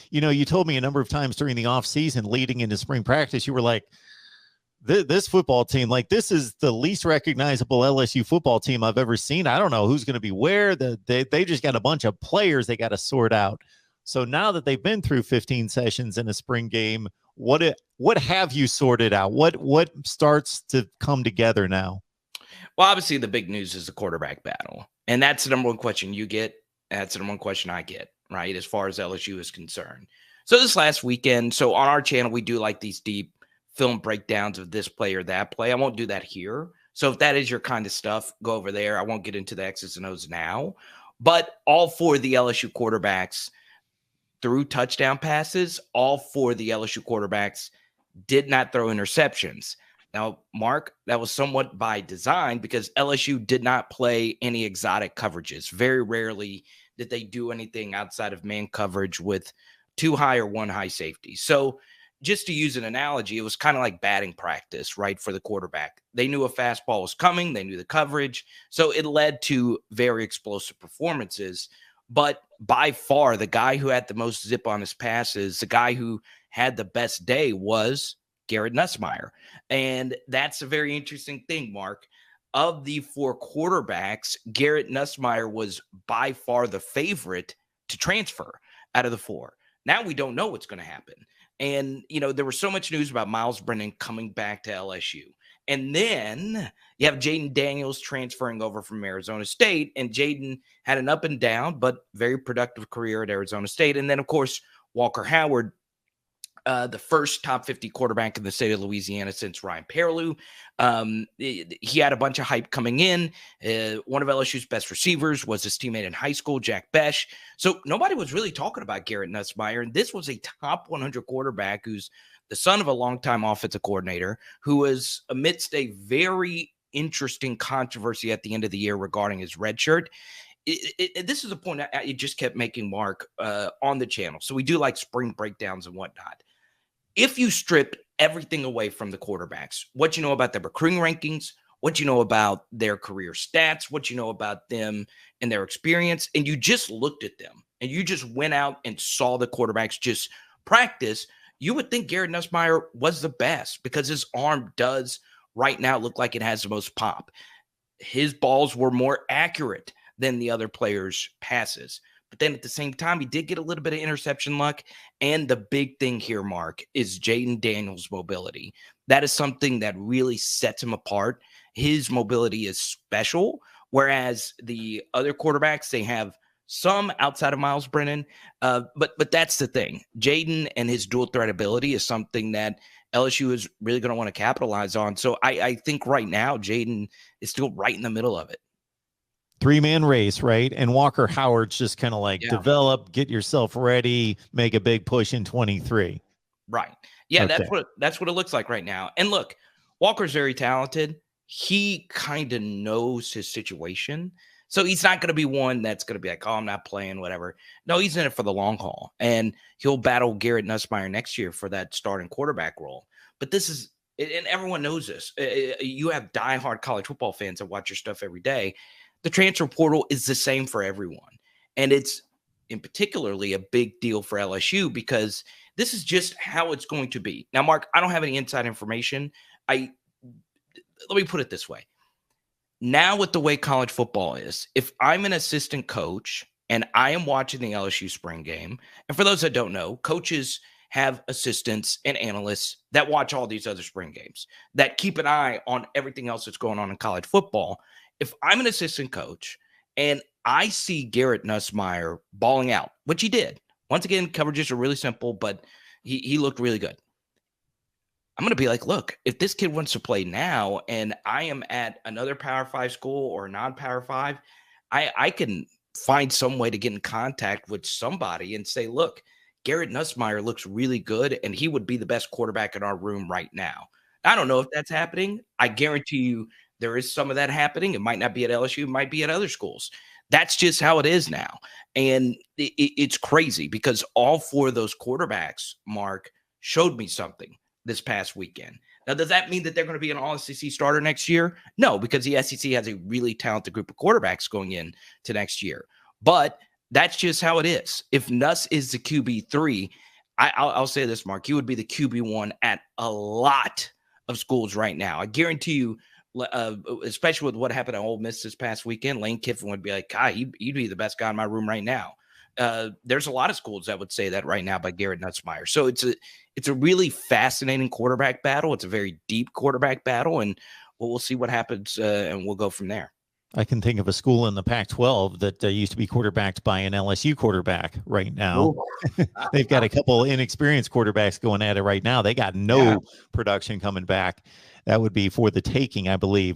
you told me a number of times during the off season leading into spring practice, you were like, this football team, like this is the least recognizable LSU football team I've ever seen. I don't know who's going to be where. They just got a bunch of players they got to sort out. So now that they've been through 15 sessions in a spring game, what have you sorted out? What starts to come together now? Well, obviously the big news is the quarterback battle. And that's the number one question you get. That's the number one question I get, right, as far as LSU is concerned. So this last weekend, so on our channel, we do like these deep film breakdowns of this play or that play. I won't do that here. So if that is your kind of stuff, go over there. I won't get into the X's and O's now. But all four of the LSU quarterbacks threw touchdown passes. All four of the LSU quarterbacks did not throw interceptions. Now, Mark, that was somewhat by design because LSU did not play any exotic coverages. Very rarely did they do anything outside of man coverage with 2 high or 1 high safety. So just to use an analogy, it was kind of like batting practice, right, for the quarterback. They knew a fastball was coming. They knew the coverage. So it led to very explosive performances. But by far, the guy who had the most zip on his passes, the guy who had the best day was Garrett Nussmeier. And that's a very interesting thing, Mark. Of the 4 quarterbacks, Garrett Nussmeier was by far the favorite to transfer out of the 4. Now we don't know what's going to happen. And, there was so much news about Miles Brennan coming back to LSU. And then you have Jaden Daniels transferring over from Arizona State. And Jaden had an up and down, but very productive career at Arizona State. And then, of course, Walker Howard, the first top 50 quarterback in the state of Louisiana since Ryan Perlew. He had a bunch of hype coming in. One of LSU's best receivers was his teammate in high school, Jack Besh. So nobody was really talking about Garrett Nussmeier. And this was a top 100 quarterback who's the son of a longtime offensive coordinator who was amidst a very interesting controversy at the end of the year regarding his red shirt. This is a point I just kept making, Mark, on the channel. So we do like spring breakdowns and whatnot. If you strip everything away from the quarterbacks, what you know about their recruiting rankings, what you know about their career stats, what you know about them and their experience, and you just looked at them and you just went out and saw the quarterbacks just practice, you would think Garrett Nussmeier was the best because his arm does right now look like it has the most pop. His balls were more accurate than the other players' passes. But then at the same time, he did get a little bit of interception luck. And the big thing here, Mark, is Jaden Daniels' mobility. That is something that really sets him apart. His mobility is special, whereas the other quarterbacks, they have some outside of Miles Brennan. But that's the thing. Jaden and his dual threat ability is something that LSU is really going to want to capitalize on. So I think right now, Jaden is still right in the middle of it. 3-man race, right? And Walker Howard's just kind of like develop, get yourself ready, make a big push in 23. Right. Yeah, okay. That's what it looks like right now. And look, Walker's very talented. He kind of knows his situation. So he's not going to be one that's going to be like, oh, I'm not playing, whatever. No, he's in it for the long haul. And he'll battle Garrett Nussmeier next year for that starting quarterback role. But this is, and everyone knows this. You have diehard college football fans that watch your stuff every day. The transfer portal is the same for everyone. And it's in particularly a big deal for LSU because this is just how it's going to be. Now, Mark, I don't have any inside information. Let me put it this way. Now with the way college football is, if I'm an assistant coach and I am watching the LSU spring game, and for those that don't know, coaches have assistants and analysts that watch all these other spring games, that keep an eye on everything else that's going on in college football. If I'm an assistant coach and I see Garrett Nussmeier balling out, which he did. Once again, coverages are really simple, but he looked really good. I'm going to be like, look, if this kid wants to play now and I am at another Power 5 school or non-Power 5, I can find some way to get in contact with somebody and say, look, Garrett Nussmeier looks really good and he would be the best quarterback in our room right now. I don't know if that's happening. I guarantee you there is some of that happening. It might not be at LSU. It might be at other schools. That's just how it is now. And it's crazy because all 4 of those quarterbacks, Mark, showed me something this past weekend. Now, does that mean that they're going to be an all-SEC starter next year? No, because the SEC has a really talented group of quarterbacks going in to next year. But That's just how it is. If Nuss is the QB3, I'll say this, Mark, he would be the QB1 at a lot of schools right now. I guarantee you, especially with what happened at Ole Miss this past weekend, Lane Kiffin would be like, God, he'd be the best guy in my room right now. There's a lot of schools that would say that right now by Garrett Nussmeier. So it's a really fascinating quarterback battle. It's a very deep quarterback battle, and we'll see what happens, and we'll go from there. I can think of a school in the Pac-12 that used to be quarterbacked by an LSU quarterback right now. They've got a couple inexperienced quarterbacks going at it right now. They got no production coming back. That would be for the taking, I believe.